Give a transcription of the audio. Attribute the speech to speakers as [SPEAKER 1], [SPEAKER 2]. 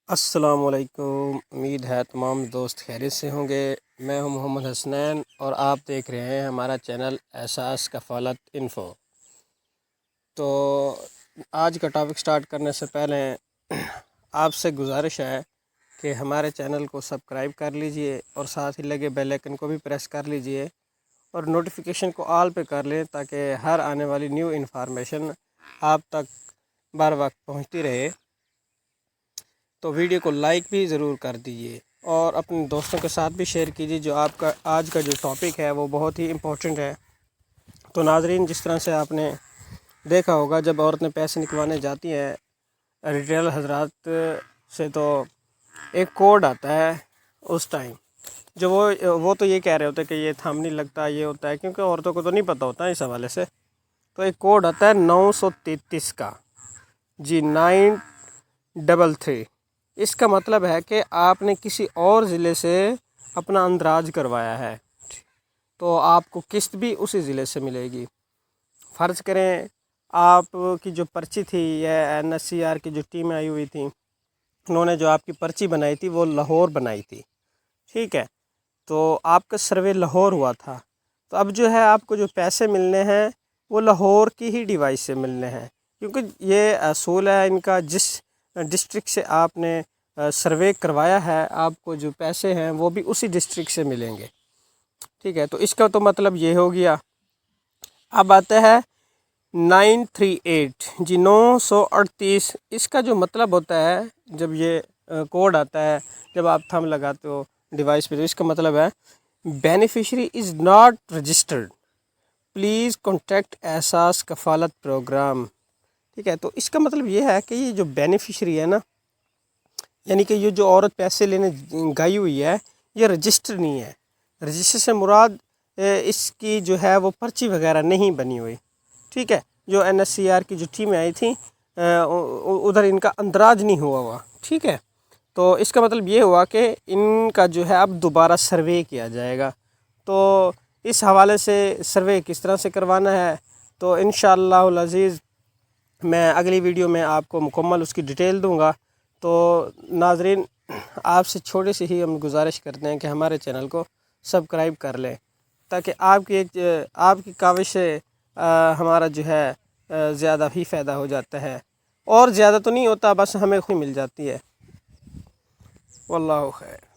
[SPEAKER 1] السلام علیکم، امید ہے تمام دوست خیریت سے ہوں گے۔ میں ہوں محمد حسنین اور آپ دیکھ رہے ہیں ہمارا چینل احساس کفالت انفو۔ تو آج کا ٹاپک سٹارٹ کرنے سے پہلے آپ سے گزارش ہے کہ ہمارے چینل کو سبسکرائب کر لیجئے اور ساتھ ہی لگے بیل آئیکن کو بھی پریس کر لیجئے اور نوٹیفیکیشن کو آل پہ کر لیں تاکہ ہر آنے والی نیو انفارمیشن آپ تک بر وقت پہنچتی رہے۔ تو ویڈیو کو لائک بھی ضرور کر دیجئے اور اپنے دوستوں کے ساتھ بھی شیئر کیجئے۔ جو آپ کا آج کا جو ٹاپک ہے وہ بہت ہی امپورٹنٹ ہے۔ تو ناظرین، جس طرح سے آپ نے دیکھا ہوگا جب عورتیں پیسے نکلوانے جاتی ہیں ریٹیل حضرات سے تو ایک کوڈ آتا ہے اس ٹائم، جو وہ تو یہ کہہ رہے ہوتے ہیں کہ یہ تھم نہیں لگتا، یہ ہوتا ہے، کیونکہ عورتوں کو تو نہیں پتہ ہوتا اس حوالے سے۔ تو ایک کوڈ آتا ہے 933 کا، جی 933۔ اس کا مطلب ہے کہ آپ نے کسی اور ضلع سے اپنا اندراج کروایا ہے تو آپ کو قسط بھی اسی ضلع سے ملے گی۔ فرض کریں آپ کی جو پرچی تھی یا NSCR کی جو ٹیم آئی ہوئی تھی، انہوں نے جو آپ کی پرچی بنائی تھی وہ لاہور بنائی تھی، ٹھیک ہے، تو آپ کا سروے لاہور ہوا تھا، تو اب جو ہے آپ کو جو پیسے ملنے ہیں وہ لاہور کی ہی ڈیوائس سے ملنے ہیں، کیونکہ یہ اصول ہے ان کا، جس ڈسٹرکٹ سے آپ نے سروے کروایا ہے آپ کو جو پیسے ہیں وہ بھی اسی ڈسٹرکٹ سے ملیں گے، ٹھیک ہے۔ تو اس کا تو مطلب یہ ہو گیا۔ اب آتا ہے 938، جی 938۔ اس کا جو مطلب ہوتا ہے جب یہ کوڈ آتا ہے، جب آپ تھم لگاتے ہو ڈیوائس پہ، تو اس کا مطلب ہے beneficiary is not registered, please contact احساس کفالت پروگرام، ٹھیک ہے۔ تو اس کا مطلب یہ ہے کہ یہ جو بینیفیشری ہے نا، یعنی کہ یہ جو عورت پیسے لینے گئی ہوئی ہے یہ رجسٹر نہیں ہے۔ رجسٹر سے مراد اس کی جو ہے وہ پرچی وغیرہ نہیں بنی ہوئی، ٹھیک ہے۔ جو NSCR کی جو ٹیمیں آئی تھیں ادھر ان کا اندراج نہیں ہوا، ٹھیک ہے۔ تو اس کا مطلب یہ ہوا کہ ان کا جو ہے اب دوبارہ سروے کیا جائے گا۔ تو اس حوالے سے سروے کس طرح سے کروانا ہے تو انشاءاللہ العزیز میں اگلی ویڈیو میں آپ کو مکمل اس کی ڈیٹیل دوں گا۔ تو ناظرین، آپ سے چھوٹی سی ہی ہم گزارش کرتے ہیں کہ ہمارے چینل کو سبسکرائب کر لیں تاکہ آپ کی کاوش سے ہمارا جو ہے زیادہ ہی فائدہ ہو جاتا ہے، اور زیادہ تو نہیں ہوتا، بس ہمیں خوشی مل جاتی ہے۔ واللہ خیر۔